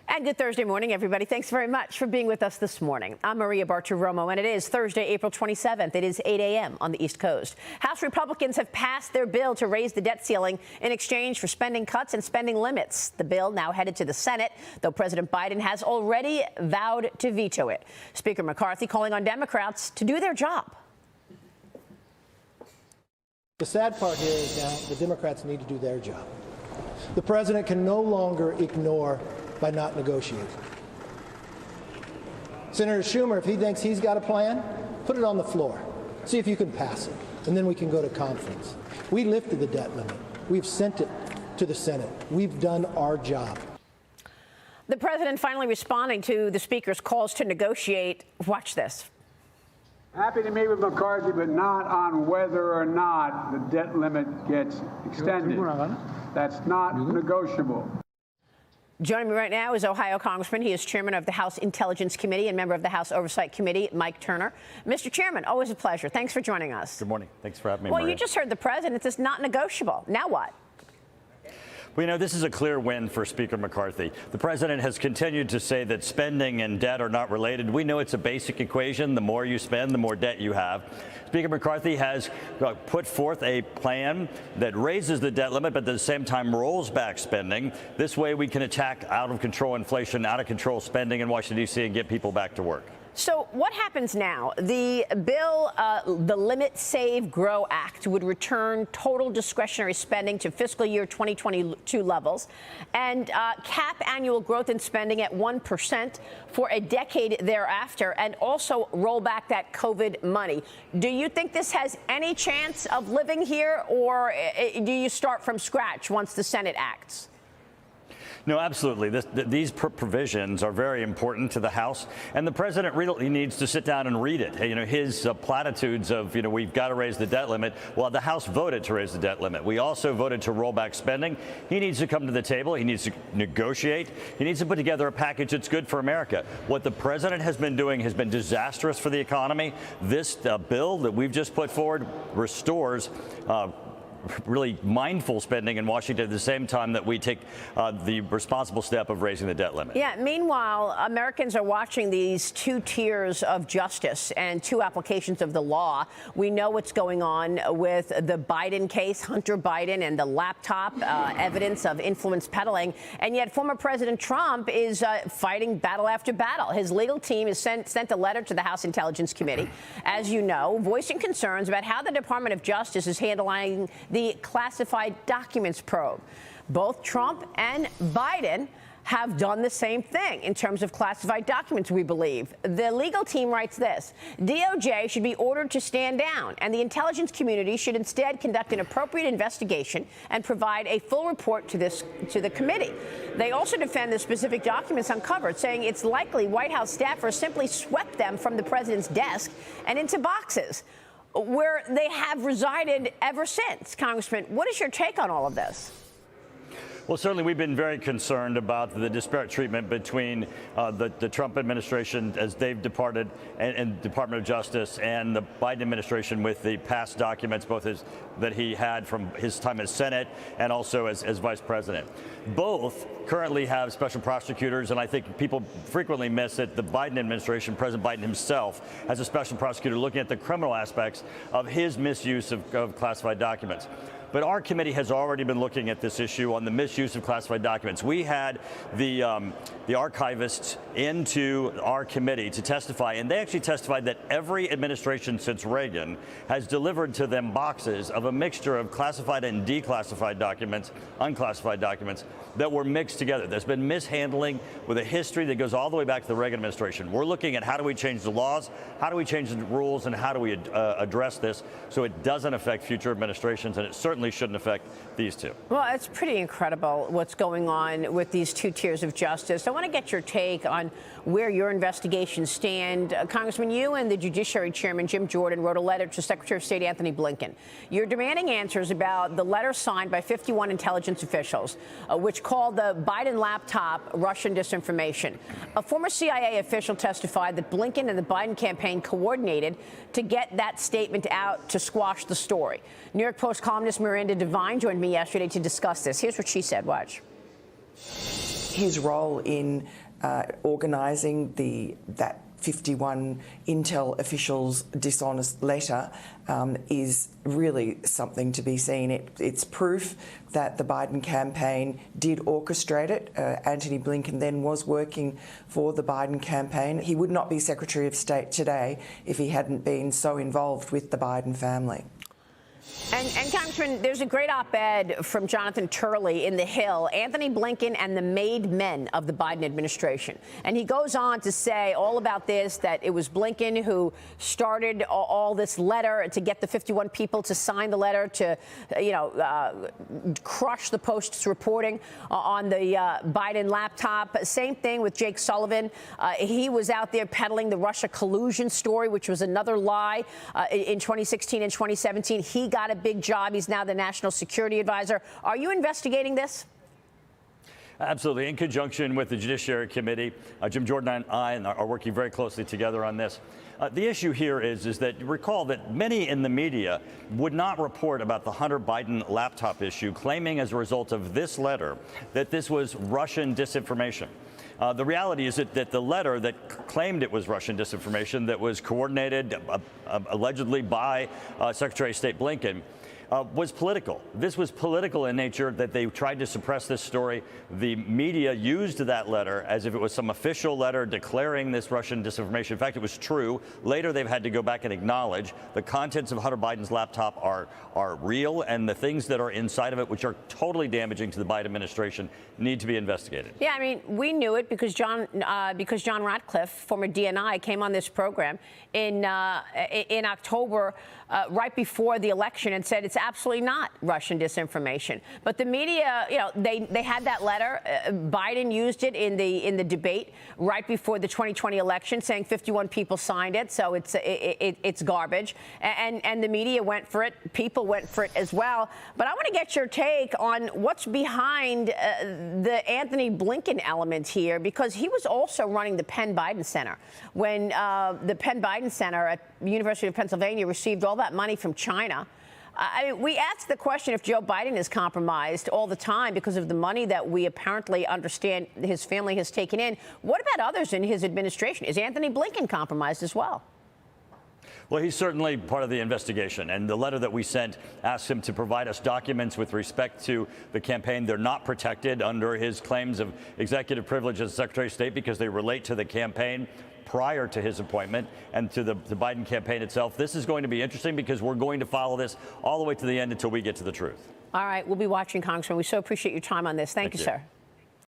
And good Thursday morning, everybody. Thanks very much for being with us this morning. I'm Maria Bartiromo, and it is Thursday, April 27th. It is 8 a.m. on the East Coast. House Republicans have passed their bill to raise the debt ceiling in exchange for spending cuts and spending limits. The bill now headed to the Senate, though President Biden has already vowed to veto it. Speaker McCarthy calling on Democrats to do their job. The sad part here is now the Democrats need to do their job. The president can no longer ignore by not negotiating. Senator Schumer, if he thinks he's got a plan, put it on the floor. See if you can pass it, and then we can go to conference. We lifted the debt limit. We've sent it to the Senate. We've done our job. The president finally responding to the speaker's calls to negotiate. Watch this. Happy to meet with McCarthy, but not on whether or not the debt limit gets extended. That's not negotiable. Joining me right now is Ohio Congressman. He is chairman of the House Intelligence Committee and member of the House Oversight Committee, Mike Turner. Mr. Chairman, always a pleasure. Thanks for joining us. Good morning. Thanks for having me, Well, Maria. you just heard the president. It's not negotiable. Now what? Well, you know, this is a clear win for Speaker McCarthy. The president has continued to say that spending and debt are not related. We know it's a basic equation. The more you spend, the more debt you have. Speaker McCarthy has put forth a plan that raises the debt limit, but at the same time rolls back spending. This way we can attack out of control inflation, out of control spending in Washington, D.C. and get people back to work. So what happens now? The bill, the Limit, Save, Grow Act, would return total discretionary spending to fiscal year 2022 levels and cap annual growth in spending at 1% for a decade thereafter, and also roll back that COVID money. Do you think this has any chance of living here, or do you start from scratch once the Senate acts? No, absolutely. These provisions are very important to the House, and the president really needs to sit down and read it. Hey, you know, his platitudes of, you know, we've got to raise the debt limit. Well, the House voted to raise the debt limit. We also voted to roll back spending. He needs to come to the table. He needs to negotiate. He needs to put together a package that's good for America. What the president has been doing has been disastrous for the economy. This bill that we've just put forward restores really mindful spending in Washington at the same time that we take the responsible step of raising the debt limit. Yeah, meanwhile, Americans are watching these two tiers of justice and two applications of the law. We know what's going on with the Biden case, Hunter Biden, and the laptop evidence of influence peddling. And yet former President Trump is fighting battle after battle. His legal team has sent a letter to the House Intelligence Committee, as you know, voicing concerns about how the Department of Justice is handling the classified documents probe. Both Trump and Biden have done the same thing in terms of classified documents, we believe. The legal team writes this: DOJ should be ordered to stand down, and the intelligence community should instead conduct an appropriate investigation and provide a full report to the committee. They also defend the specific documents uncovered, saying it's likely White House staffers simply swept them from the president's desk and into boxes, where they have resided ever since. Congressman, what is your take on all of this? Well, certainly we've been very concerned about the disparate treatment between the Trump administration as they've departed and Department of Justice and the Biden administration with the past documents, both that he had from his time as Senate and also as vice president. Both currently have special prosecutors, and I think people frequently miss it. The Biden administration, President Biden himself, has a special prosecutor looking at the criminal aspects of his misuse of classified documents. But our committee has already been looking at this issue on the misuse of classified documents. We had the archivists into our committee to testify, and they actually testified that every administration since Reagan has delivered to them boxes of a mixture of classified and declassified documents, unclassified documents, that were mixed together. There's been mishandling with a history that goes all the way back to the Reagan administration. We're looking at how do we change the laws, how do we change the rules, and how do we address this so it doesn't affect future administrations, and it certainly shouldn't affect these two. Well, it's pretty incredible what's going on with these two tiers of justice. I want to get your take on where your investigations stand. Congressman, you and the Judiciary Chairman, Jim Jordan, wrote a letter to Secretary of State Anthony Blinken. You're demanding answers about the letter signed by 51 intelligence officials, which called the Biden laptop Russian disinformation. A former CIA official testified that Blinken and the Biden campaign coordinated to get that statement out to squash the story. New York Post columnist Miranda Devine joined me yesterday to discuss this. Here's what she said. Watch. his role in organising that 51 Intel officials' dishonest letter is really something to be seen. It's proof that the Biden campaign did orchestrate it. Antony Blinken then was working for the Biden campaign. He would not be Secretary of State today if he hadn't been so involved with the Biden family. And Congressman, there's a great op-ed from Jonathan Turley in The Hill, Antony Blinken and the made men of the Biden administration. And he goes on to say all about this, that it was Blinken who started all this letter to get the 51 people to sign the letter to, crush the Post's reporting on the Biden laptop. Same thing with Jake Sullivan. He was out there peddling the Russia collusion story, which was another lie in 2016 and 2017. He got a big job. He's now the national security advisor. Are you investigating this? Absolutely. In conjunction with the Judiciary Committee, Jim Jordan and I are working very closely together on this. The issue here is that recall that many in the media would not report about the Hunter Biden laptop issue, claiming as a result of this letter that this was Russian disinformation. The reality is that the letter that claimed it was Russian disinformation, that was coordinated allegedly by Secretary of State Blinken, was political. This was political in nature, that they tried to suppress this story. The media used that letter as if it was some official letter declaring this Russian disinformation. In fact, it was true. Later, they've had to go back and acknowledge the contents of Hunter Biden's laptop are real, and the things that are inside of it, which are totally damaging to the Biden administration, need to be investigated. Yeah, I mean, we knew it because John Ratcliffe, former DNI, came on this program in October, right before the election, and said it's absolutely not Russian disinformation. But the media, they had that letter. Biden used it in the debate right before the 2020 election, saying 51 people signed it, so it's garbage. And the media went for it. People went for it as well. But I want to get your take on what's behind the Antony Blinken element here, because he was also running the Penn Biden Center when the Penn Biden Center at the University of Pennsylvania received all that money from China. We ask the question if Joe Biden is compromised all the time because of the money that we apparently understand his family has taken in. What about others in his administration? Is Antony Blinken compromised as well? Well, he's certainly part of the investigation, and the letter that we sent asked him to provide us documents with respect to the campaign. They're not protected under his claims of executive privilege as Secretary of State because they relate to the campaign prior to his appointment and to the Biden campaign itself. This is going to be interesting because we're going to follow this all the way to the end until we get to the truth. All right, we'll be watching, Congressman. We so appreciate your time on this. Thank you, sir.